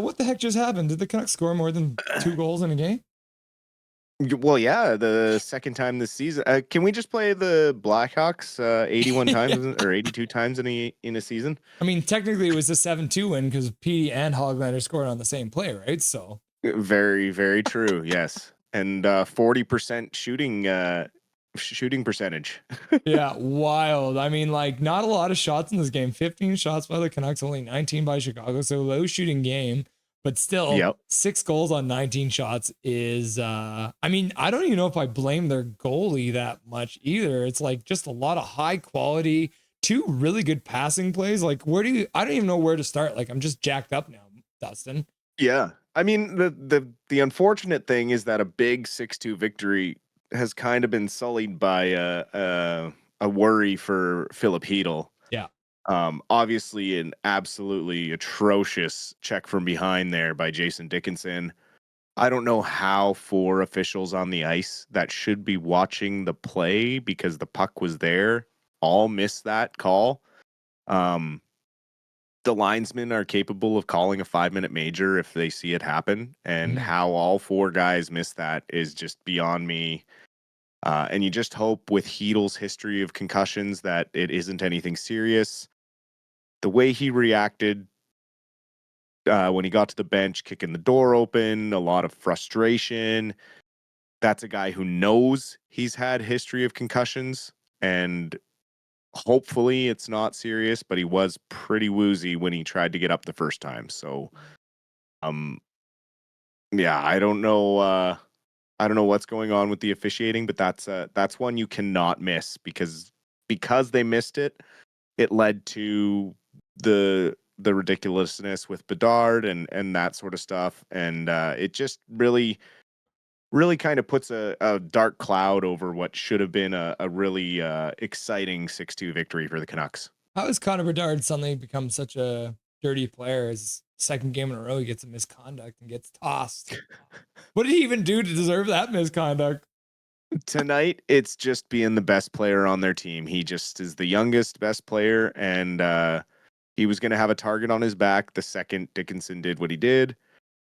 what the heck just happened? Did the Canucks score more than 2 goals in a game? Well, yeah, the second time this season. Can we just play the Blackhawks 81 times or 82 times in a season? I mean, technically it was a 7-2 win because Petey and Hoglander scored on the same play, right? So very, very true. Yes, and 40% shooting percentage. yeah, wild. I mean, like not a lot of shots in this game. 15 shots by the Canucks, only 19 by Chicago. So low shooting game, but still Yep. 6 goals on 19 shots is I mean, I don't even know if I blame their goalie that much either. It's like just a lot of high quality, 2 really good passing plays. Like I don't even know where to start. Like I'm just jacked up now, Dustin. Yeah. I mean, the unfortunate thing is that a big 6-2 victory has kind of been sullied by a worry for Philip Hedl. Yeah. Obviously an absolutely atrocious check from behind there by Jason Dickinson. I don't know how 4 officials on the ice that should be watching the play because the puck was there all missed that call. The linesmen are capable of calling a 5-minute major if they see it happen, and how all 4 guys missed that is just beyond me. And you just hope with Hedl's history of concussions that it isn't anything serious. The way he reacted when he got to the bench, kicking the door open, a lot of frustration. That's a guy who knows he's had history of concussions, and hopefully it's not serious, but he was pretty woozy when he tried to get up the first time. So, yeah, I don't know what's going on with the officiating, but that's one you cannot miss because they missed it. It led to the ridiculousness with Bedard and that sort of stuff, and it just really kind of puts a dark cloud over what should have been a really exciting 6-2 victory for the Canucks. How has Connor Bedard suddenly become such a dirty player? His second game in a row, he gets a misconduct and gets tossed. What did he even do to deserve that misconduct? Tonight, it's just being the best player on their team. He just is the youngest, best player, and he was going to have a target on his back the second Dickinson did what he did,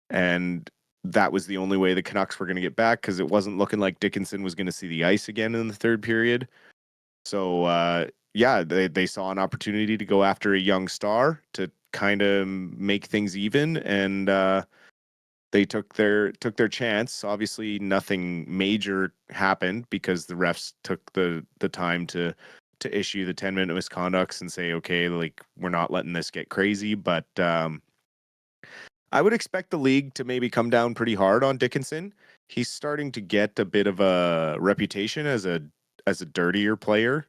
and that was the only way the Canucks were going to get back because it wasn't looking like Dickinson was going to see the ice again in the third period. So, yeah, they saw an opportunity to go after a young star to kind of make things even, and they took their chance. Obviously, nothing major happened because the refs took the time to issue the 10-minute misconducts and say, okay, like we're not letting this get crazy. But I would expect the league to maybe come down pretty hard on Dickinson. He's starting to get a bit of a reputation as a dirtier player.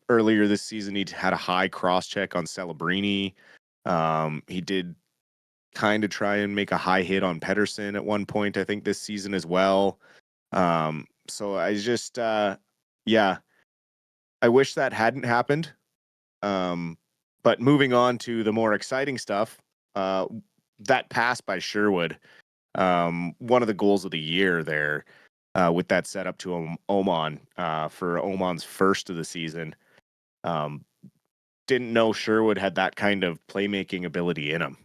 Earlier this season, he had a high cross check on Celebrini. He did kind of try and make a high hit on Pettersson at one point, I think this season as well. So I just, yeah, I wish that hadn't happened. But moving on to the more exciting stuff, that pass by Sherwood, one of the goals of the year there, with that setup to Oman for Oman's first of the season. Didn't know Sherwood had that kind of playmaking ability in him.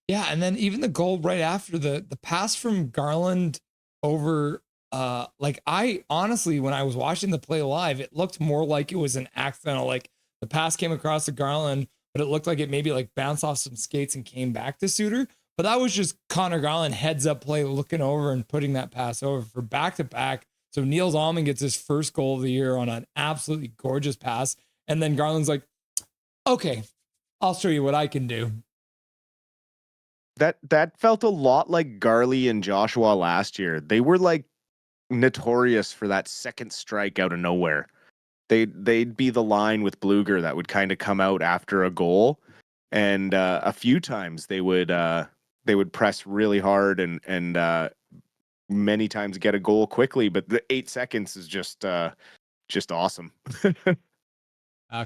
Yeah, and then even the goal right after the pass from Garland over like I honestly when I was watching the play live, it looked more like it was an accidental, like the pass came across to Garland, but it looked like it maybe like bounced off some skates and came back to Suter. But that was just Connor Garland heads up play looking over and putting that pass over for back to back. So Niels Almond gets his first goal of the year on an absolutely gorgeous pass. And then Garland's like, okay, I'll show you what I can do. That felt a lot like Garley and Joshua last year. They were like notorious for that second strike out of nowhere. They'd be the line with Bluger that would kind of come out after a goal, and a few times they would press really hard and many times get a goal quickly. But the 8 seconds is just awesome.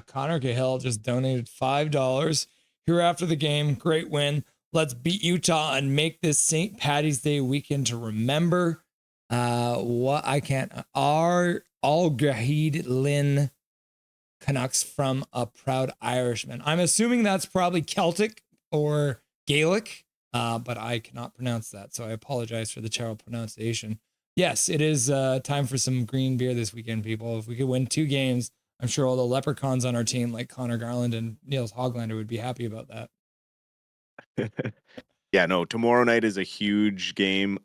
Connor Cahill just donated $5 here after the game. Great win. Let's beat Utah and make this St. Patty's Day weekend to remember. What I can't. Al-Gahid Lynn Canucks from a proud Irishman. I'm assuming that's probably Celtic or Gaelic, but I cannot pronounce that, so I apologize for the terrible pronunciation. Yes, it is time for some green beer this weekend, people. If we could win 2 games, I'm sure all the leprechauns on our team, like Connor Garland and Niels Hoglander, would be happy about that. Yeah, no, tomorrow night is a huge game.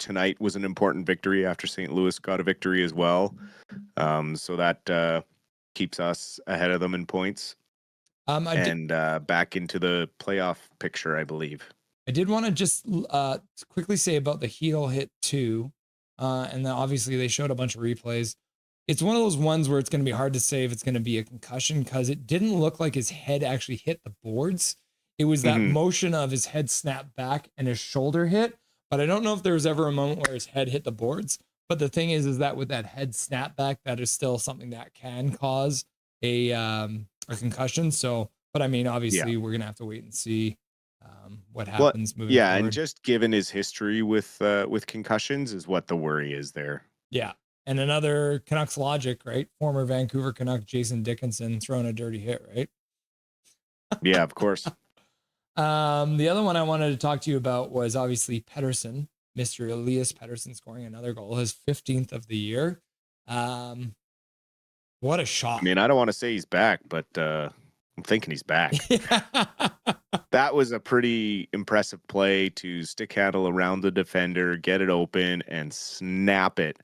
Tonight was an important victory after St. Louis got a victory as well. So that keeps us ahead of them in points and back into the playoff picture, I believe. I did want to just quickly say about the heel hit 2. And then obviously they showed a bunch of replays. It's one of those ones where it's going to be hard to say if it's going to be a concussion because it didn't look like his head actually hit the boards. It was that motion of his head snapped back and his shoulder hit. But I don't know if there was ever a moment where his head hit the boards. But the thing is that with that head snap back, that is still something that can cause a concussion. So, but I mean, obviously, we're gonna have to wait and see what happens moving forward. And just given his history with concussions is what the worry is there. Yeah, and another Canucks logic, right? Former Vancouver Canuck Jason Dickinson throwing a dirty hit, right? Yeah, of course. The other one I wanted to talk to you about was obviously Pettersson, Mr. Elias Pettersson scoring another goal, his 15th of the year. What a shot. I mean, I don't want to say he's back, but I'm thinking he's back. That was a pretty impressive play to stick handle around the defender, get it open, and snap it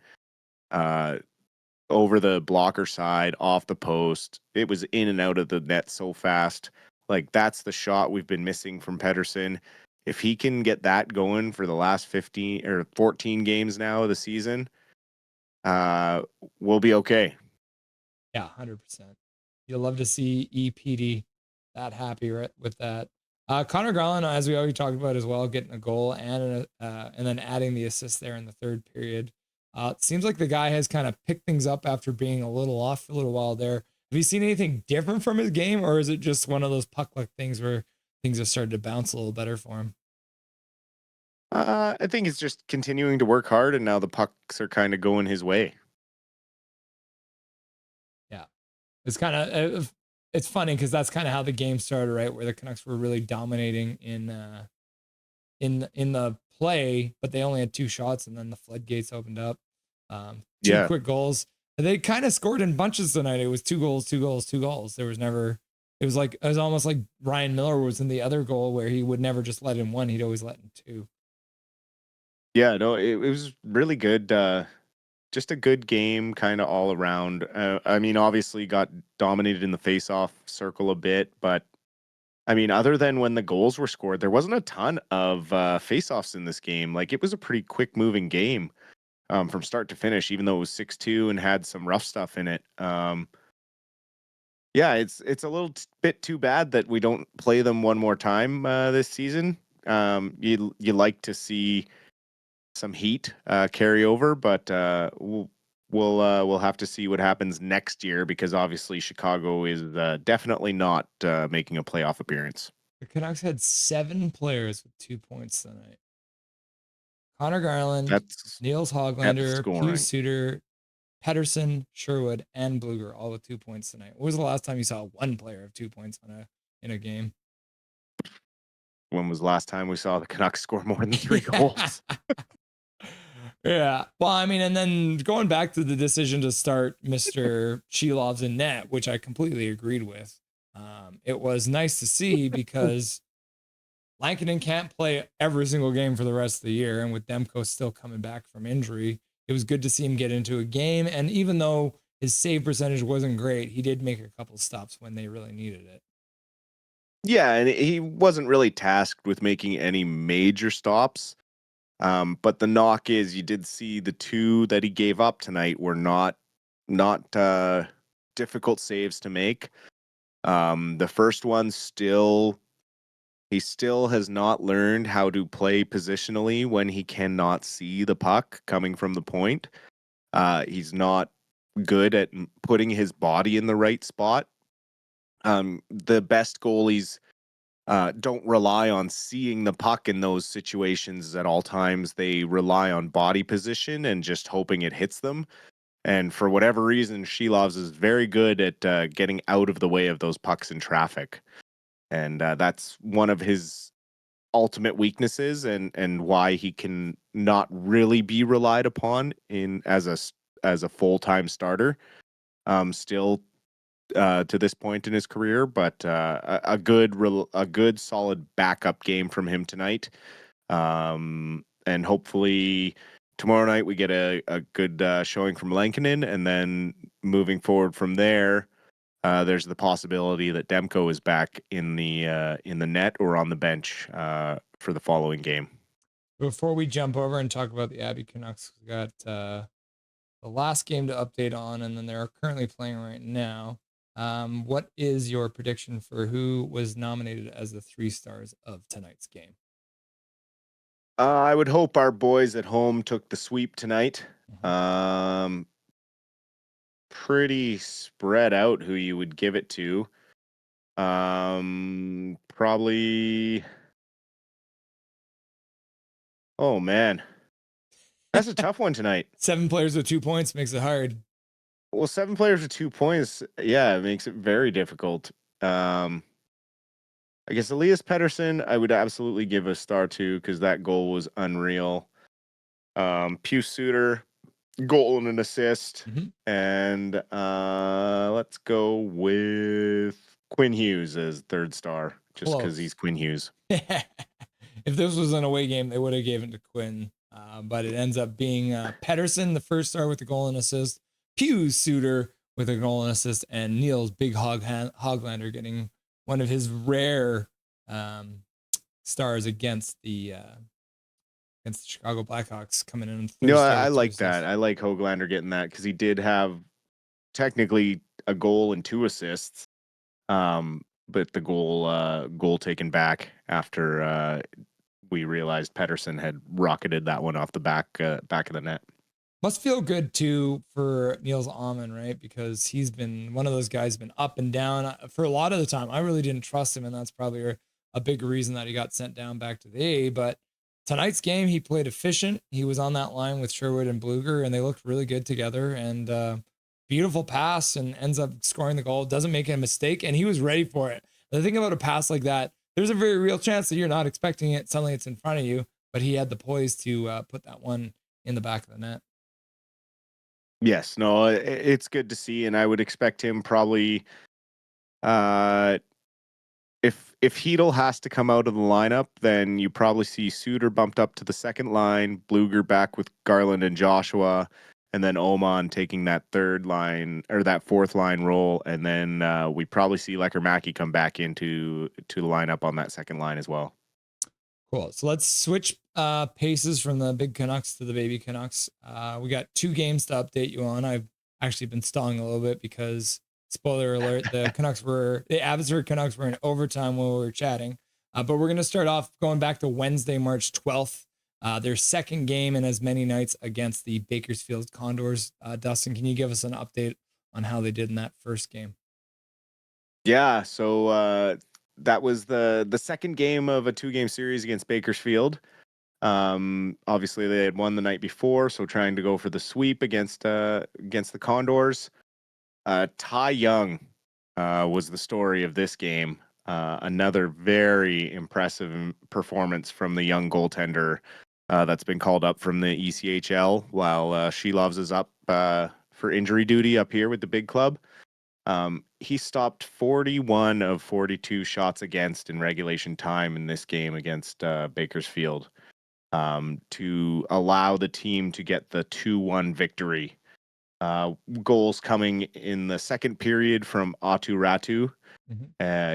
over the blocker side, off the post. It was in and out of the net so fast. Like, that's the shot we've been missing from Pettersson. If he can get that going for the last 15 or 14 games now of the season, we'll be okay. Yeah, 100%. You'll love to see Petey that happy with that. Connor Garland, as we already talked about as well, getting a goal and then adding the assist there in the third period. It seems like the guy has kind of picked things up after being a little off for a little while there. Have you seen anything different from his game, or is it just one of those puck luck things where things have started to bounce a little better for him? I think he's just continuing to work hard, and now the pucks are kind of going his way. Yeah, it's kind of it's funny because that's kind of how the game started, right? Where the Canucks were really dominating in the play, but they only had 2 shots, and then the floodgates opened up. 2 quick goals. They kind of scored in bunches tonight. It was 2 goals, 2 goals, 2 goals. There was never. It was almost like Ryan Miller was in the other goal where he would never just let in 1. He'd always let in 2. Yeah, no, it was really good. Just a good game, kind of all around. I mean, obviously got dominated in the face-off circle a bit, but I mean, other than when the goals were scored, there wasn't a ton of face-offs in this game. Like, it was a pretty quick-moving game from start to finish, even though it was 6-2 and had some rough stuff in it. Yeah, it's a little bit too bad that we don't play them one more time this season. You like to see some heat carry over, but we'll have to see what happens next year because obviously Chicago is definitely not making a playoff appearance. The Canucks had 7 players with 2 points tonight. Connor Garland, Niels Hoglander, Pius Suter, Pettersson, Sherwood, and Bluger all with 2 points tonight. When was the last time you saw one player of 2 points in a game? When was the last time we saw the Canucks score more than 3 goals? Yeah. Well, I mean, and then going back to the decision to start Mr. Shilov's in net, which I completely agreed with. It was nice to see because Lankinen can't play every single game for the rest of the year. And with Demko still coming back from injury, it was good to see him get into a game. And even though his save percentage wasn't great, he did make a couple stops when they really needed it. Yeah, and he wasn't really tasked with making any major stops. But the knock is you did see the 2 that he gave up tonight were not difficult saves to make. The first one he still has not learned how to play positionally when he cannot see the puck coming from the point. He's not good at putting his body in the right spot. The best goalies don't rely on seeing the puck in those situations at all times. They rely on body position and just hoping it hits them. And for whatever reason, Shilovs is very good at getting out of the way of those pucks in traffic. And that's one of his ultimate weaknesses, and why he can not really be relied upon in as a full-time starter. Still to this point in his career, but a good solid backup game from him tonight. And hopefully tomorrow night we get a good showing from Lankinen, and then moving forward from there, there's the possibility that Demko is back in the net or on the bench for the following game. Before we jump over and talk about the Abbey Canucks, we got the last game to update on, and then they're currently playing right now. What is your prediction for who was nominated as the 3 stars of tonight's game? I would hope our boys at home took the sweep tonight. Pretty spread out who you would give it to. Probably. Oh man, that's a tough one tonight. 7 players with 2 points makes it hard. Well, 7 players with 2 points, yeah, it makes it very difficult. I guess Elias Pettersson, I would absolutely give a star to, because that goal was unreal. Pius Suter, goal and an assist. And let's go with Quinn Hughes as 3rd star, just because he's Quinn Hughes. If this was an away game, they would have given it to Quinn. But it ends up being Pettersson, the 1st star with the goal and assist, Pius Suter with a goal and assist, and Niels Big Hoglander getting one of his rare stars against the Chicago Blackhawks coming in. No, I like that. I like Hoglander getting that, because he did have technically a goal and 2 assists, but the goal taken back after we realized Pettersson had rocketed that one off the back of the net. Must feel good too for Niels Ahmann, right? Because he's been one of those guys, been up and down for a lot of the time. I really didn't trust him, and that's probably a big reason that he got sent down back to the A. But tonight's game, he played efficient. He was on that line with Sherwood and Bluger, and they looked really good together. And beautiful pass, and ends up scoring the goal. Doesn't make a mistake, and he was ready for it. The thing about a pass like that, there's a very real chance that you're not expecting it. Suddenly it's in front of you, but he had the poise to put that one in the back of the net. Yes, no, it's good to see, and I would expect him probably, if Hedel has to come out of the lineup, then you probably see Suter bumped up to the 2nd line, Bluger back with Garland and Joshua, and then Oman taking that 3rd line or that 4th line role, and then we probably see Lecker-Mackey come back into the lineup on that 2nd line as well. Cool. So let's switch paces from the big Canucks to the baby Canucks. We got 2 games to update you on. I've actually been stalling a little bit because, spoiler alert, the Abbotsford Canucks were in overtime while we were chatting. But we're going to start off going back to Wednesday, March 12th. Their 2nd game in as many nights against the Bakersfield Condors. Dustin, can you give us an update on how they did in that 1st game? Yeah, so that was the 2nd game of a 2-game series against Bakersfield. Obviously they had won the night before, so trying to go for the sweep against the Condors. Ty Young was the story of this game. Another very impressive performance from the young goaltender that's been called up from the ECHL while She Loves is up for injury duty up here with the big club. He stopped 41 of 42 shots against in regulation time in this game against Bakersfield, to allow the team to get the 2-1 victory. Goals coming in the 2nd period from Atu Ratu,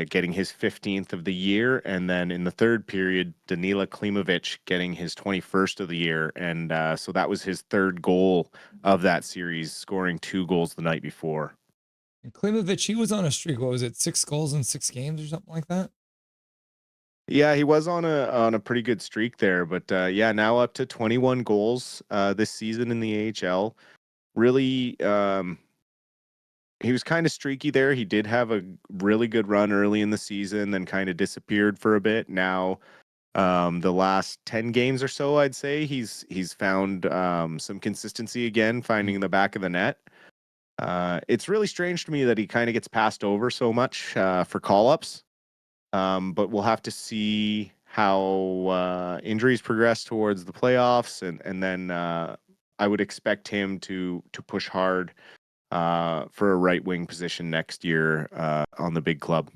getting his 15th of the year, and then in the 3rd period, Danila Klimovic getting his 21st of the year, and so that was his 3rd goal of that series, scoring 2 goals the night before. And Klimovic, he was on a streak. What was it, 6 goals in 6 games or something like that? Yeah, he was on a pretty good streak there, but yeah, now up to 21 goals this season in the AHL. Really, he was kind of streaky there. He did have a really good run early in the season, then kind of disappeared for a bit. Now, the last 10 games or so, I'd say he's found some consistency again, finding the back of the net. It's really strange to me that he kind of gets passed over so much for call-ups. But we'll have to see how injuries progress towards the playoffs, and then I would expect him to push hard for a right wing position next year on the big club.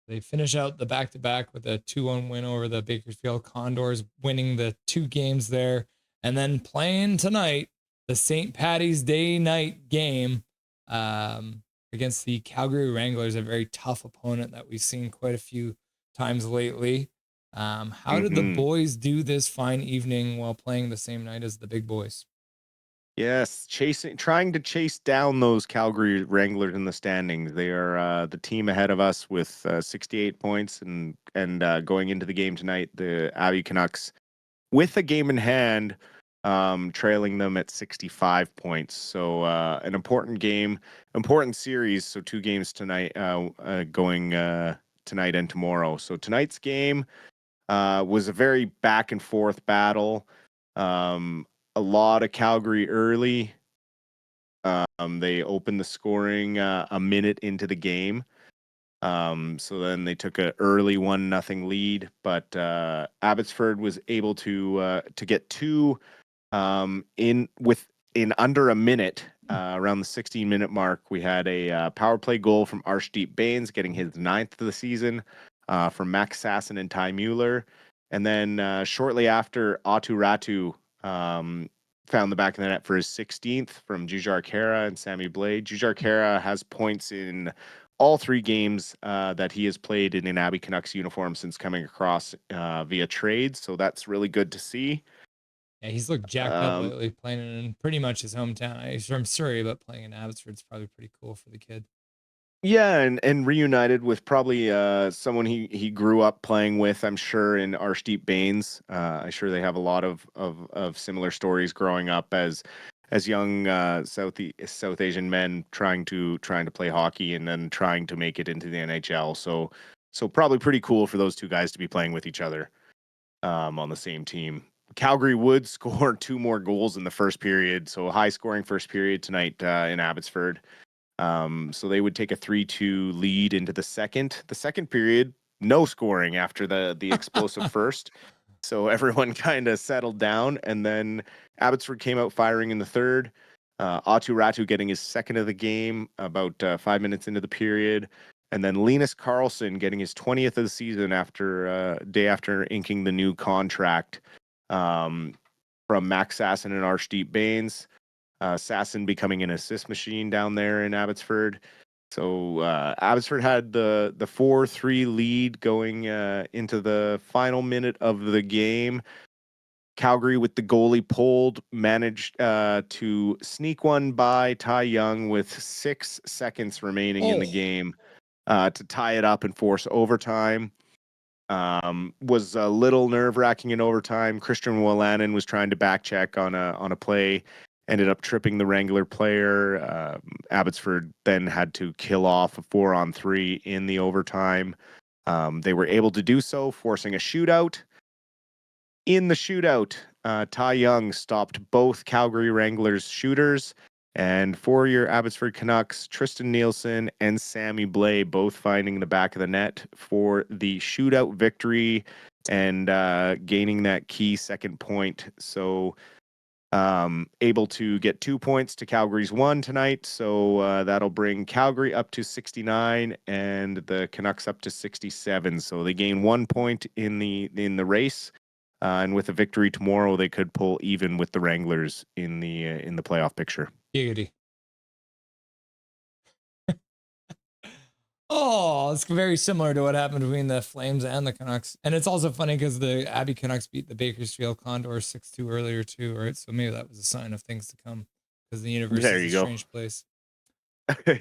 They finish out the back-to-back with a 2-1 win over the Bakersfield Condors, winning the 2 games there, and then playing tonight the St. Patty's Day night game against the Calgary Wranglers, a very tough opponent that we've seen quite a few times lately. How did the Mm-hmm. boys do this fine evening while playing the same night as the big boys? Yes, trying to chase down those Calgary Wranglers in the standings. They are the team ahead of us with 68 points, and going into the game tonight, the Abbey Canucks, with a game in hand, trailing them at 65 points. So an important game, important series. So 2 games tonight, going tonight and tomorrow. So tonight's game was a very back and forth battle. A lot of Calgary early. They opened the scoring a minute into the game. So then they took an early 1-0 lead, but Abbotsford was able to get 2 in under a minute. Around the 16-minute mark, we had a power play goal from Arshdeep Bains, getting his 9th of the season, from Max Sasson and Ty Mueller. And then shortly after, Atu Ratu found the back of the net for his 16th from Jujar Kara and Sammy Blade. Jujar Kara has points in all 3 games that he has played in an Abbey Canucks uniform since coming across via trade. So that's really good to see. Yeah, he's looked jacked up Um, lately, playing in pretty much his hometown. He's from Surrey, but playing in Abbotsford's probably pretty cool for the kid. yeah, and reunited with probably someone he grew up playing with, I'm sure, in Arshdeep Bains. I'm sure they have a lot of similar stories growing up as young South Asian men trying to play hockey and then trying to make it into the NHL. So probably pretty cool for those 2 guys to be playing with each other on the same team. Calgary would score 2 more goals in the first period, so a high scoring first period tonight in Abbotsford. So they would take a 3-2 lead into the second. The second period, no scoring after the explosive first. So everyone kind of settled down, and then Abbotsford came out firing in the third. Atu Ratu getting his 2nd of the game about 5 minutes into the period. And then Linus Carlson getting his 20th of the season after day after inking the new contract from Max Sasson and Arshdeep Bains. Sasson becoming an assist machine down there in Abbotsford. So Abbotsford had the 4-3 lead going into the final minute of the game. Calgary, with the goalie pulled, managed to sneak one by Ty Young with 6 seconds remaining in the game to tie it up and force overtime. Was a little nerve-wracking in overtime. Christian Wolanin was trying to back check on a play, ended up tripping the Wrangler player. Abbotsford then had to kill off a 4-on-3 in the overtime. They were able to do so, forcing a shootout. In the shootout, Ty Young stopped both Calgary Wranglers shooters. And for your Abbotsford Canucks, Tristan Nielsen and Sammy Blay both finding the back of the net for the shootout victory and gaining that key second point. So able to get 2 points to Calgary's 1 tonight. So that'll bring Calgary up to 69 and the Canucks up to 67. So they gain 1 point in the race. And with a victory tomorrow, they could pull even with the Wranglers in the playoff picture. Giggity. Oh, it's very similar to what happened between the Flames and the Canucks. And it's also funny because the Abbey Canucks beat the Bakersfield Condors 6-2 earlier too, right? So maybe that was a sign of things to come because the universe There is a you go. strange place.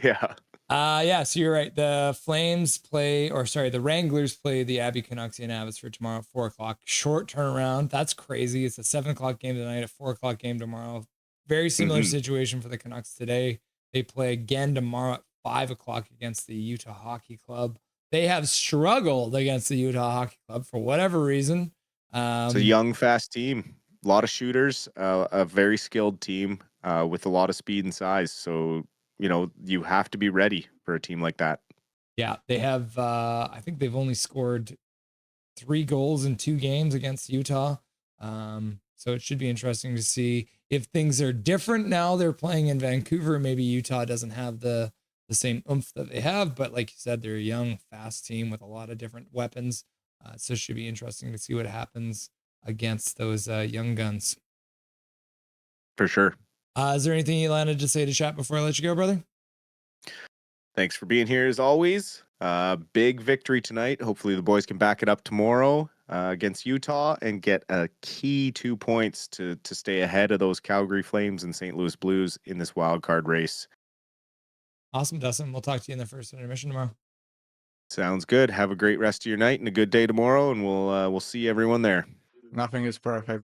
Yeah. Yeah, so you're right. The Flames play, or sorry, the Wranglers play the Abbey Canucks in Abbotsford tomorrow at 4:00. Short turnaround. That's crazy. It's a 7:00 game tonight, a 4:00 game tomorrow. Very similar Mm-hmm. situation for the Canucks today. They play again tomorrow at 5:00 against the Utah Hockey Club. They have struggled against the Utah Hockey Club for whatever reason. It's a young, fast team. A lot of shooters. A very skilled team with a lot of speed and size. So you have to be ready for a team like that. Yeah, they have. I think they've only scored 3 goals in 2 games against Utah. So it should be interesting to see if things are different now. They're playing in Vancouver. Maybe Utah doesn't have the same oomph that they have, but like you said, they're a young, fast team with a lot of different weapons. So it should be interesting to see what happens against those young guns. For sure. Is there anything you wanted to say to chat before I let you go, brother? Thanks for being here as always. Big victory tonight. Hopefully the boys can back it up tomorrow against Utah and get a key 2 points to stay ahead of those Calgary Flames and St. Louis Blues in this wild card race. Awesome, Dustin. We'll talk to you in the first intermission tomorrow. Sounds good. Have a great rest of your night and a good day tomorrow, and we'll see everyone there. Nothing is perfect.